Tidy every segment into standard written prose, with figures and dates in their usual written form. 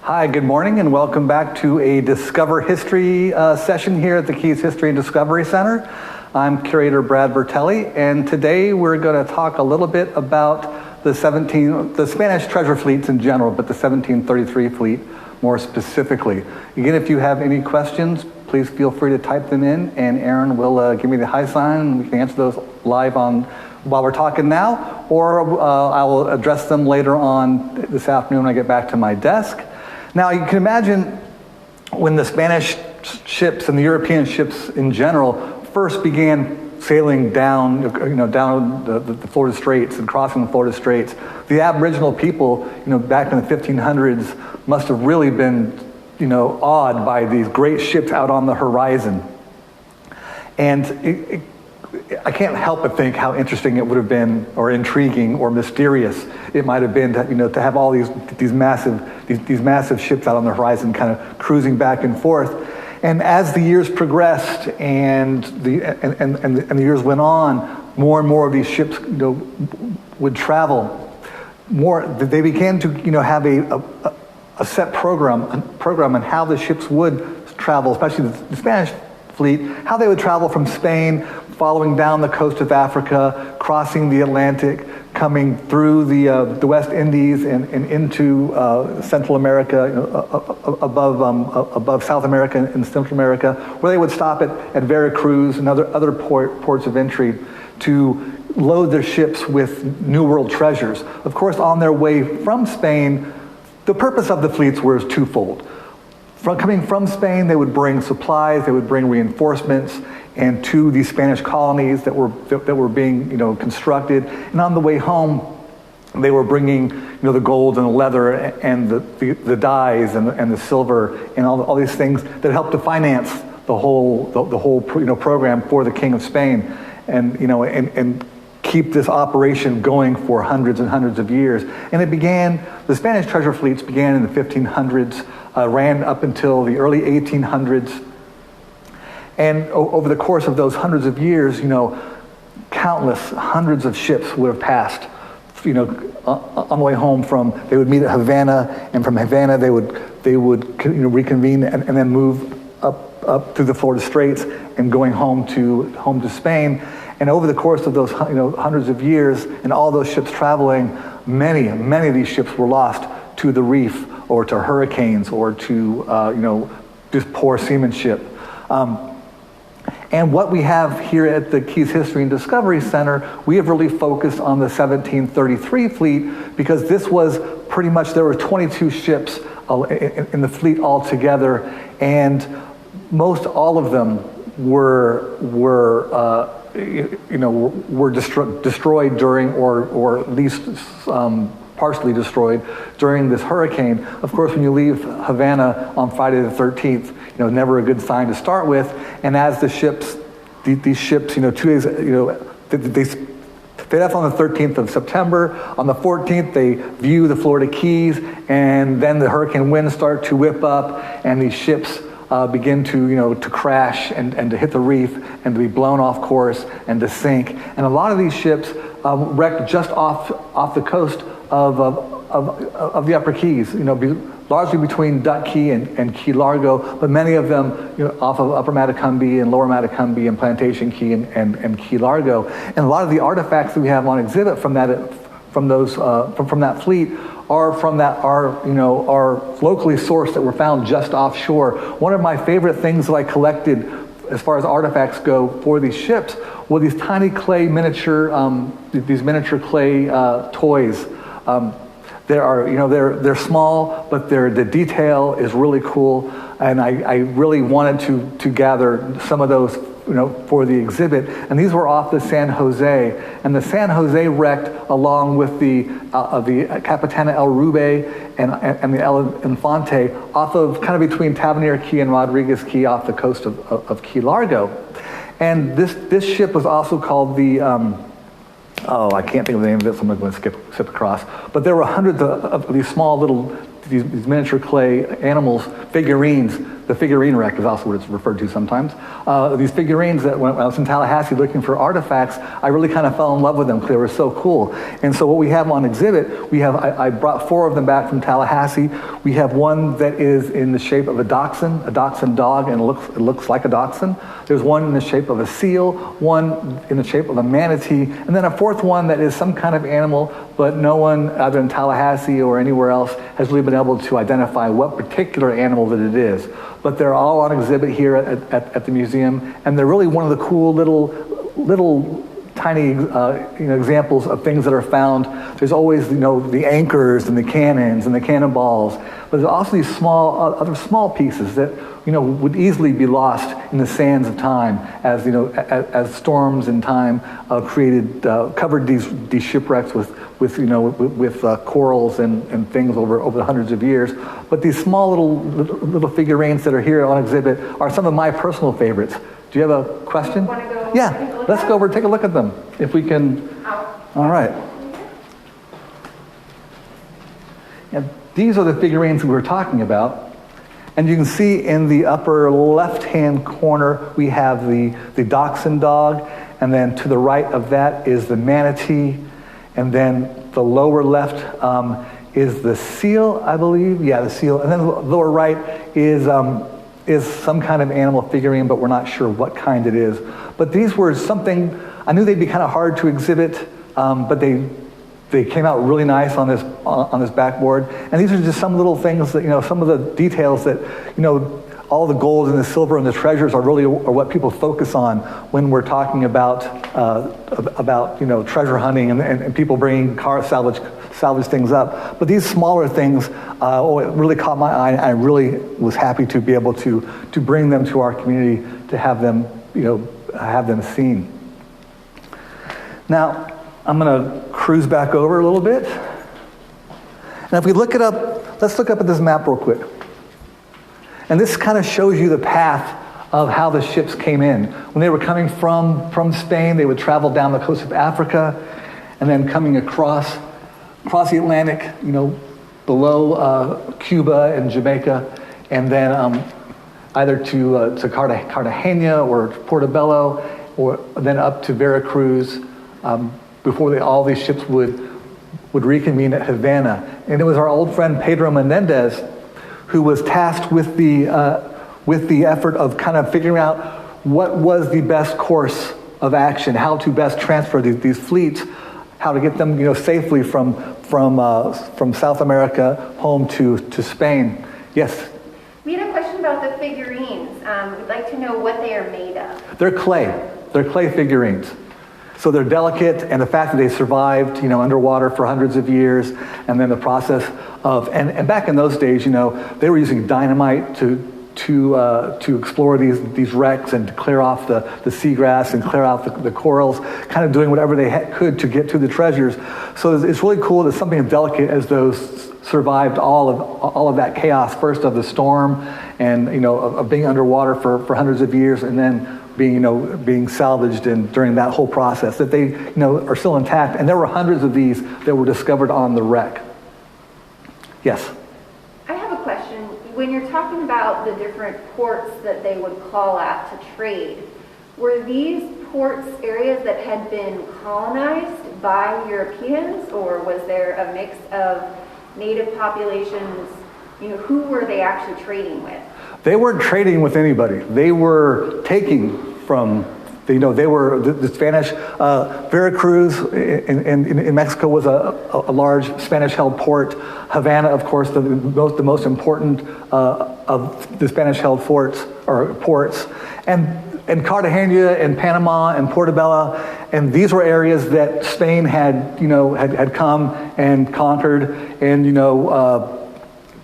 Hi, good morning, and welcome back to a Discover History session here at the Keys History and Discovery Center. I'm Curator Brad Bertelli, and today we're going to talk a little bit about the Spanish treasure fleets in general, but the 1733 fleet more specifically. Again, if you have any questions, please feel free to type them in, and Aaron will give me the hi sign, and we can answer those live while we're talking now, or I will address them later on this afternoon when I get back to my desk. Now, you can imagine when the Spanish ships and the European ships in general first began sailing down the Florida Straits and crossing the Florida Straits, the Aboriginal people, back in the 1500s must have really been, awed by these great ships out on the horizon. And I can't help but think how interesting it would have been, or intriguing, or mysterious it might have been to have all these massive ships out on the horizon, kind of cruising back and forth. And as the years progressed and the years went on, more and more of these ships would travel. They began to have a set program on how the ships would travel, especially the Spanish fleet, how they would travel from Spain, following down the coast of Africa, crossing the Atlantic, coming through the West Indies and into Central America, above South America and Central America, where they would stop at Veracruz and other ports of entry to load their ships with New World treasures. Of course, on their way from Spain, the purpose of the fleets was twofold. Coming from Spain, they would bring supplies, they would bring reinforcements, and to these Spanish colonies that were being constructed. And on the way home, they were bringing the gold and the leather and the dyes and the silver and all these things that helped to finance the whole program for the King of Spain, and keep this operation going for hundreds and hundreds of years. And the Spanish treasure fleets began in the 1500s, ran up until the early 1800s. And over the course of those hundreds of years, hundreds of ships would have passed, on the way home they would meet at Havana, and from Havana they would reconvene and then move up through the Florida Straits and going home to Spain. And over the course of those hundreds of years and all those ships traveling, many of these ships were lost to the reef or to hurricanes or to just poor seamanship. And what we have here at the Keys History and Discovery Center, we have really focused on the 1733 fleet, because this was pretty much, there were 22 ships in the fleet altogether, and most all of them were destroyed during, or at least partially destroyed during this hurricane. Of course, when you leave Havana on Friday the 13th, never a good sign to start with. And as these ships, 2 days, they left on the 13th of September. On the 14th, they view the Florida Keys, and then the hurricane winds start to whip up, and these ships begin to crash and to hit the reef and to be blown off course and to sink. And a lot of these ships wrecked just off the coast of the Upper Keys, largely between Duck Key and Key Largo, but many of them off of Upper Matecumbe and Lower Matecumbe and Plantation Key and Key Largo. And a lot of the artifacts that we have on exhibit from that fleet are locally sourced, that were found just offshore. One of my favorite things that I collected as far as artifacts go for these ships were these tiny clay miniature clay toys. They're small, but the detail is really cool, and I really wanted to gather some of those for the exhibit. And these were off the San Jose, and the San Jose wrecked along with the Capitana El Rube and the El Infante off of kind of between Tavernier Key and Rodriguez Key off the coast of Key Largo. And this ship was also called the I can't think of the name of it, so I'm going to skip across. But there were hundreds of these small little these miniature clay animals, figurines. The figurine wreck is also what it's referred to sometimes. These figurines that when I was in Tallahassee looking for artifacts, I really kind of fell in love with them because they were so cool. And so what we have on exhibit, I brought 4 of them back from Tallahassee. We have one that is in the shape of a dachshund dog, and it looks like a dachshund. There's one in the shape of a seal, one in the shape of a manatee, and then a 4th one that is some kind of animal, but no one either in Tallahassee or anywhere else has really been able to identify what particular animal that it is. But they're all on exhibit here at the museum, and they're really one of the cool little tiny examples of things that are found. There's always the anchors and the cannons and the cannonballs, but there's also these other small pieces that would easily be lost in the sands of time as storms in time covered these shipwrecks with corals and things over the hundreds of years. But these small little figurines that are here on exhibit are some of my personal favorites. Do you have a question? Want to go Yeah, let's go over and take a look at them if we can. All right. And these are the figurines we were talking about. And you can see in the upper left-hand corner, we have the dachshund dog, and then to the right of that is the manatee, and then the lower left is the seal, I believe. Yeah, the seal. And then the lower right is some kind of animal figurine, but we're not sure what kind it is. But these were something, I knew they'd be kind of hard to exhibit, but they came out really nice on this backboard. And these are just some little things that, some of the details that, all the gold and the silver and the treasures are what people focus on when we're talking about treasure hunting and people bringing salvage things up. But these smaller things, it really caught my eye. I really was happy to be able to bring them to our community to have them seen. Now, I'm going to cruise back over a little bit. And if we let's look up at this map real quick. And this kind of shows you the path of how the ships came in. When they were coming from Spain, they would travel down the coast of Africa, and then coming across the Atlantic, below Cuba and Jamaica, and then either to Cartagena or Portobello, or then up to Veracruz, before all these ships would reconvene at Havana. And it was our old friend Pedro Menendez who was tasked with the effort of kind of figuring out what was the best course of action, how to best transfer these fleets, how to get them safely from South America home to Spain. Yes? We had a question about the figurines. We'd like to know what they are made of. They're clay. They're clay figurines. So they're delicate, and the fact that they survived, underwater for hundreds of years, and then the process of, and back in those days, they were using dynamite to explore these wrecks and to clear off the seagrass and clear out the corals, kind of doing whatever they could to get to the treasures. So it's really cool that something as delicate as those survived all of that chaos, first of the storm and of being underwater for hundreds of years, and then being salvaged and during that whole process, that they are still intact. And there were hundreds of these that were discovered on the wreck. Yes? I have a question. When you're talking about the different ports that they would call at to trade, were these ports areas that had been colonized by Europeans, or was there a mix of native populations? Who were they actually trading with? They weren't trading with anybody. They were taking from, they were the Spanish, Veracruz in Mexico was a large Spanish-held port. Havana, of course, the most important of the Spanish-held ports. And Cartagena and Panama and Portobello, and these were areas that Spain had come and conquered and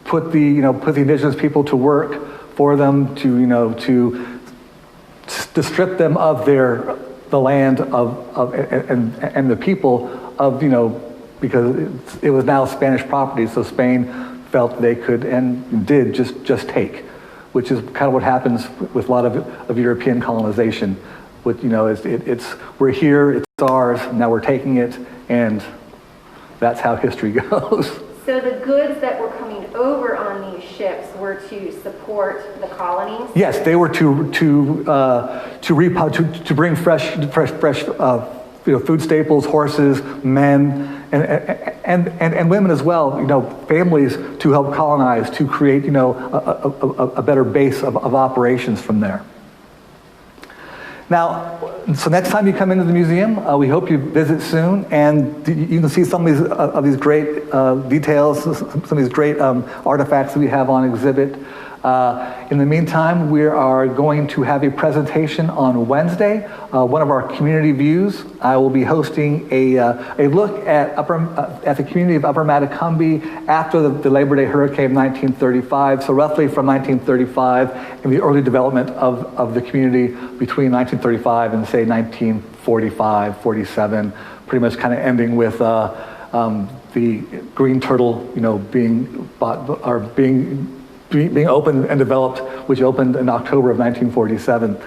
put the indigenous people to work for them to strip them of the land and the people of because it was now Spanish property, so Spain felt they could and did just take, which is kind of what happens with a lot of European colonization. With we're here, it's ours, now we're taking it, and that's how history goes. So the goods that were coming over on these ships were to support the colonies? Yes, they were to bring fresh food staples, horses, men, and women as well, families to help colonize, to create, a better base of operations from there. Now, so next time you come into the museum, we hope you visit soon, and you can see some of these great details, some of these great artifacts that we have on exhibit. In the meantime, we are going to have a presentation on Wednesday, one of our community views. I will be hosting a look at the community of Upper Matecumbe after the Labor Day hurricane of 1935, so roughly from 1935 in the early development of the community between 1935 and say 1945, 47, pretty much kind of ending with the Green Turtle, being opened and developed, which opened in October of 1947.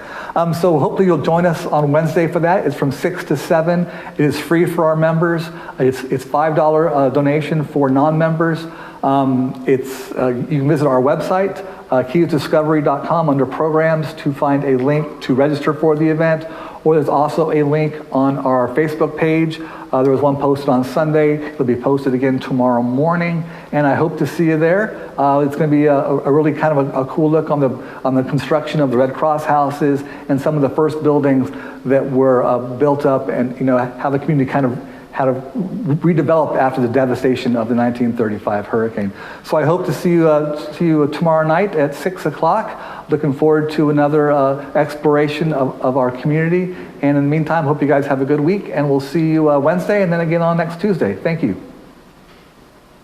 So hopefully you'll join us on Wednesday for that. It's from 6 to 7. It is free for our members. It's $5 donation for non-members. You can visit our website, keysdiscovery.com, under programs to find a link to register for the event. Or there's also a link on our Facebook page. There was one posted on Sunday. It'll be posted again tomorrow morning, and I hope to see you there. It's going to be a really kind of a cool look on the construction of the Red Cross houses and some of the first buildings that were built up, and how the community kind of had to redevelop after the devastation of the 1935 hurricane. So I hope to see you tomorrow night at 6 o'clock. Looking forward to another exploration of our community. And in the meantime, hope you guys have a good week, and we'll see you Wednesday and then again on next Tuesday. Thank you.